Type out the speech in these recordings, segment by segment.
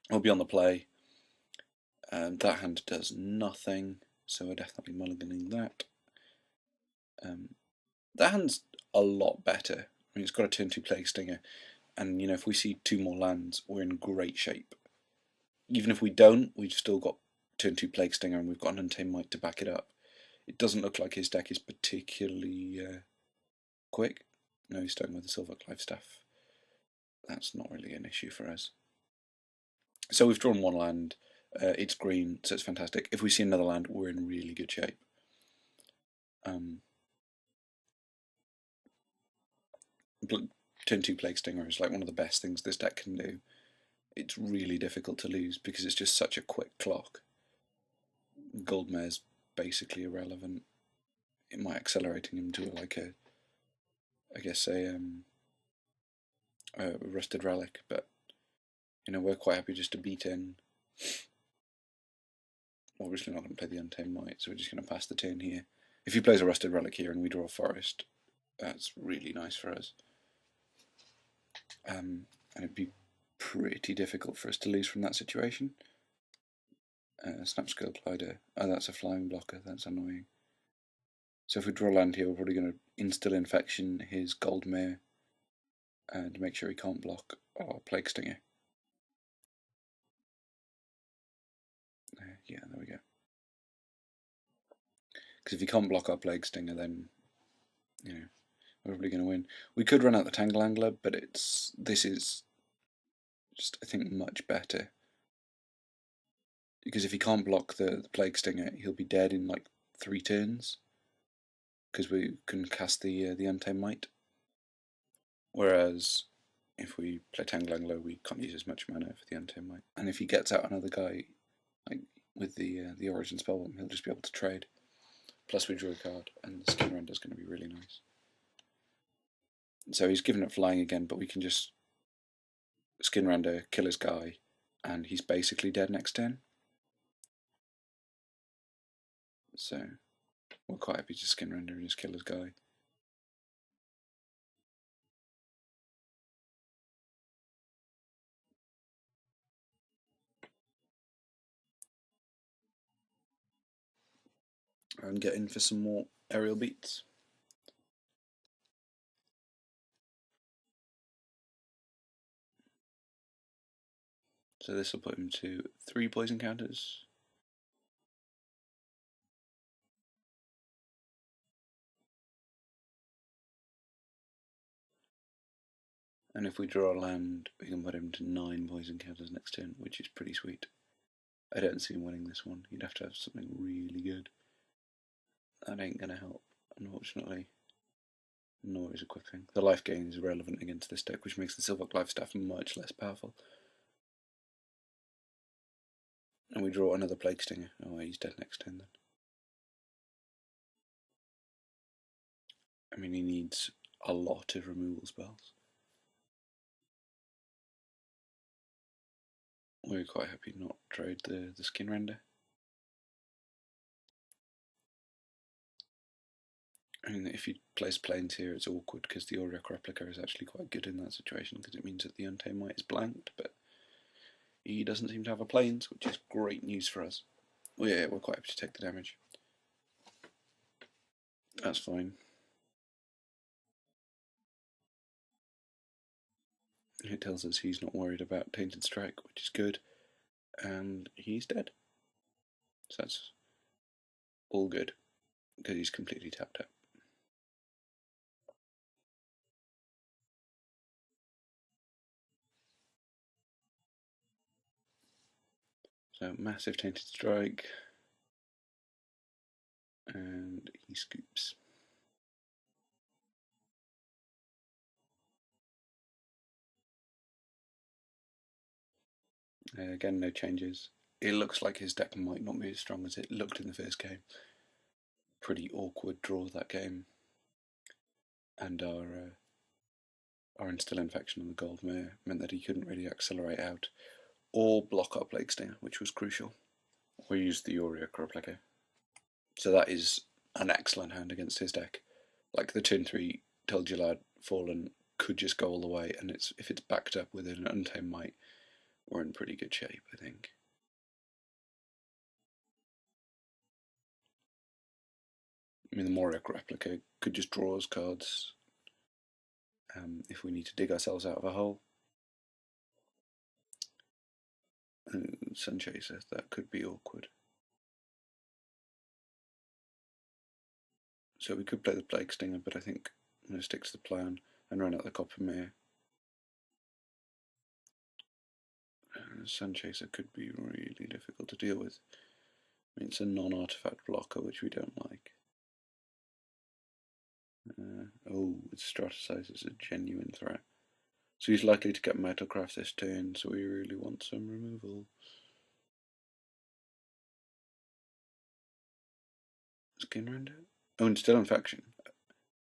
will be on the play. That hand does nothing, so we're definitely mulliganing that. That hand's a lot better. I mean, it's got a turn 2 Plague Stinger, and if we see 2 more lands, we're in great shape. Even if we don't, we've still got turn 2 Plague Stinger, and we've got an Untamed Might to back it up. It doesn't look like his deck is particularly quick. No, he's starting with the Silver Clive Staff. That's not really an issue for us. So we've drawn 1 land. It's green, so it's fantastic. If we see another land, we're in really good shape. Turn 2 Plague Stinger is like one of the best things this deck can do. It's really difficult to lose because it's just such a quick clock. Goldmare's basically irrelevant. It might accelerating him to a Rusted Relic, but we're quite happy just to beat in. We're obviously not going to play the Untamed Might, so we're just going to pass the turn here. If he plays a Rusted Relic here and we draw a Forest, that's really nice for us. And it'd be pretty difficult for us to lose from that situation. Snap Skull Glider. Oh, that's a flying blocker. That's annoying. So if we draw land here, we're probably going to Instill Infection his Goldmare and make sure he can't block our Plague Stinger. Yeah, there we go. Because if he can't block our Plague Stinger, then we're probably going to win. We could run out the Tangle Angler, but this is just, I think, much better. Because if he can't block the Plague Stinger, he'll be dead in like 3 turns. Because we can cast the Untamed Might. Whereas if we play Tangle Angler, we can't use as much mana for the Untamed Might. And if he gets out another guy, like with the Origin Spellbomb, he'll just be able to trade. Plus we drew a card, and the Skin Render's going to be really nice. So he's given it flying again, but we can just Skin Render, kill his guy, and he's basically dead next turn. So we're quite happy to Skin Render and just kill his guy. And get in for some more aerial beats. So this will put him to 3 poison counters. And if we draw a land, we can put him to 9 poison counters next turn, which is pretty sweet. I don't see him winning this one. You'd have to have something really good. That ain't going to help, unfortunately. Nor is equipping. The life gain is irrelevant against this deck, which makes the Silver Clive Staff much less powerful. And we draw another Plague Stinger. Oh, he's dead next turn then. I mean, he needs a lot of removal spells. We're quite happy not to trade the Skin Render. I mean, if he plays planes here, it's awkward because the Auric Replica is actually quite good in that situation because it means that the Untamed Might is blanked, but he doesn't seem to have a planes, which is great news for us. Well, yeah, we're quite happy to take the damage. That's fine. It tells us he's not worried about Tainted Strike, which is good, and he's dead. So that's all good because he's completely tapped out. So massive Tainted Strike, and he scoops. Again, no changes. It looks like his deck might not be as strong as it looked in the first game. Pretty awkward draw that game. And our Instill Infection on the Goldmare meant that he couldn't really accelerate out or block our Plague Stinger, which was crucial. We used the Auric Replica. So that is an excellent hand against his deck. Like the turn 3 Told You Lad Fallen could just go all the way, and if it's backed up with an Untamed Might, we're in pretty good shape, I think. I mean, the Morik replica could just draw us cards if we need to dig ourselves out of a hole. Sun Chaser, that could be awkward. So we could play the Plague Stinger, but I think I'm going to stick to the plan and run out the Coppermere. Sun Chaser could be really difficult to deal with. I mean, it's a non-artifact blocker, which we don't like. Oh, it strategizes a genuine threat. So he's likely to get Metalcraft this turn, so we really want some removal. Skin Render? Oh, Instill Infection.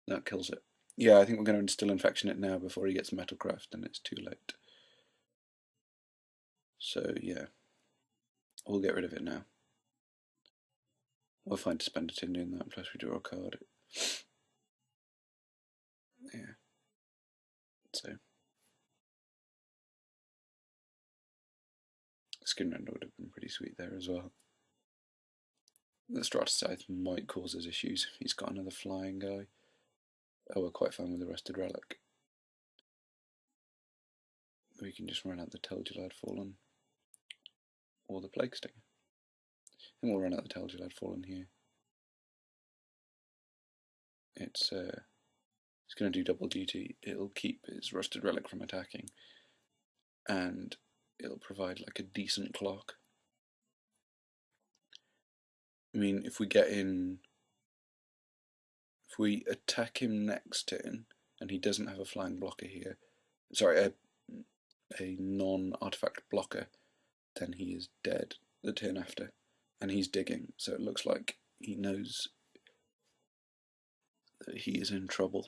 That kills it. Yeah, I think we're going to Instill Infection it now before he gets Metalcraft, and it's too late. So, yeah. We'll get rid of it now. We'll find to spend a turn doing that, plus we draw a card. Yeah. So. Skin Render would have been pretty sweet there as well. The Stratascythe might cause us issues if he's got another flying guy. Oh, we're quite fine with the Rusted Relic. We can just run out the Telgelad Fallen or the Plague Stinger. I think we'll run out the Telgelad Fallen here. It's going to do double duty. It'll keep its Rusted Relic from attacking, and it'll provide like a decent clock. I mean, if we attack him next turn and he doesn't have a flying blocker here, sorry, a non-artifact blocker, then he is dead the turn after, and he's digging, so it looks like he knows that he is in trouble.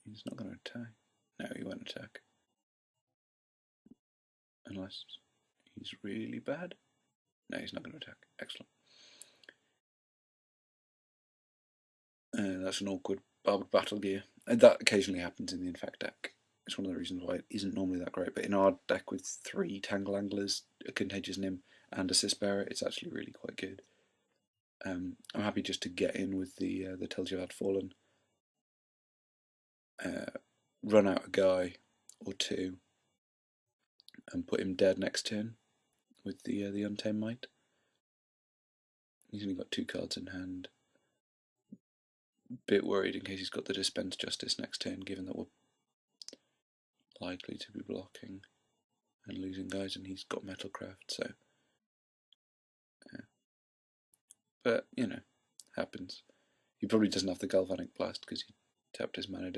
He's not going to attack. No, he won't attack. Unless he's really bad. No, he's not going to attack. Excellent. That's an awkward barbed battle gear. That occasionally happens in the Infect deck. It's one of the reasons why it isn't normally that great. But in our deck with 3 Tangle Anglers, a Contagious Nim, and Assist Bearer, it's actually really quite good. I'm happy just to get in with the Telgelad Fallen, run out a guy or 2, and put him dead next turn with the Untamed Might. He's only got 2 cards in hand. Bit worried in case he's got the Dispense Justice next turn, given that we're likely to be blocking and losing guys, and he's got Metalcraft, so yeah. But you know, happens. He probably doesn't have the Galvanic Blast because he tapped his mana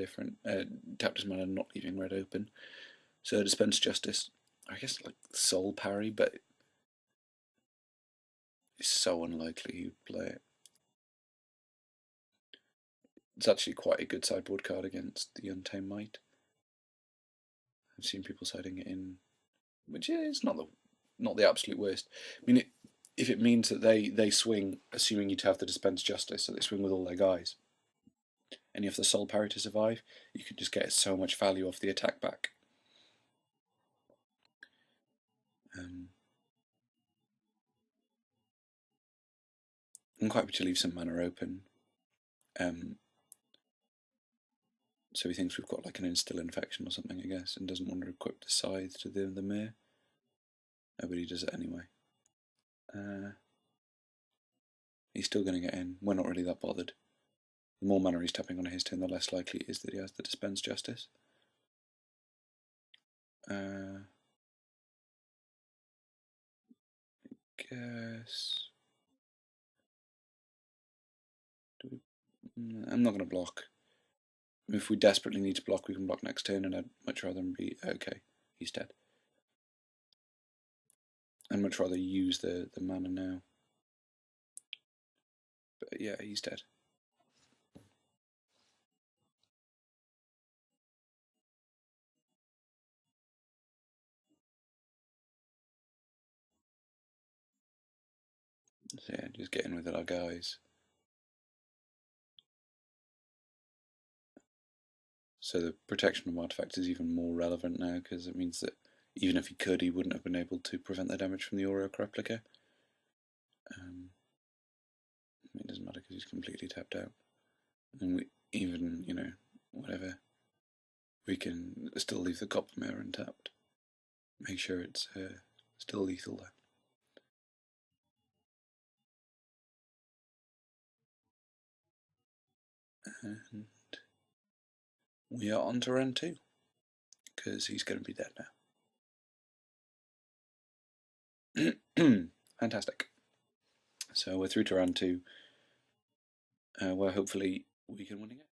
not leaving red open. So Dispense Justice, I guess like Soul Parry, but it's so unlikely he would play it. It's actually quite a good sideboard card against the Untamed Might. I've seen people siding it in, which is not the absolute worst. I mean, if it means that they swing, assuming you have the Dispense Justice, so they swing with all their guys, and you have the Soul Parry to survive, you could just get so much value off the attack back. I'm quite happy to leave some mana open. So he thinks we've got like an Instill Infection or something, I guess, and doesn't want to equip the Scythe to the Mere. Nobody does it anyway. He's still going to get in. We're not really that bothered. The more mana he's tapping on his turn, the less likely it is that he has the Dispense Justice. I guess... I'm not going to block. If we desperately need to block, we can block next turn, and I'd much rather him be... Okay, he's dead. I'd much rather use the mana now. But yeah, he's dead. So yeah, just get in with it, our guys. So the protection of artifacts is even more relevant now, because it means that even if he could, he wouldn't have been able to prevent the damage from the Auric replica. It doesn't matter because he's completely tapped out. And we even, whatever, we can still leave the copper mirror untapped. Make sure it's still lethal there. And we are on to round 2, because he's going to be dead now. Fantastic. So we're through to round 2, where hopefully we can win again.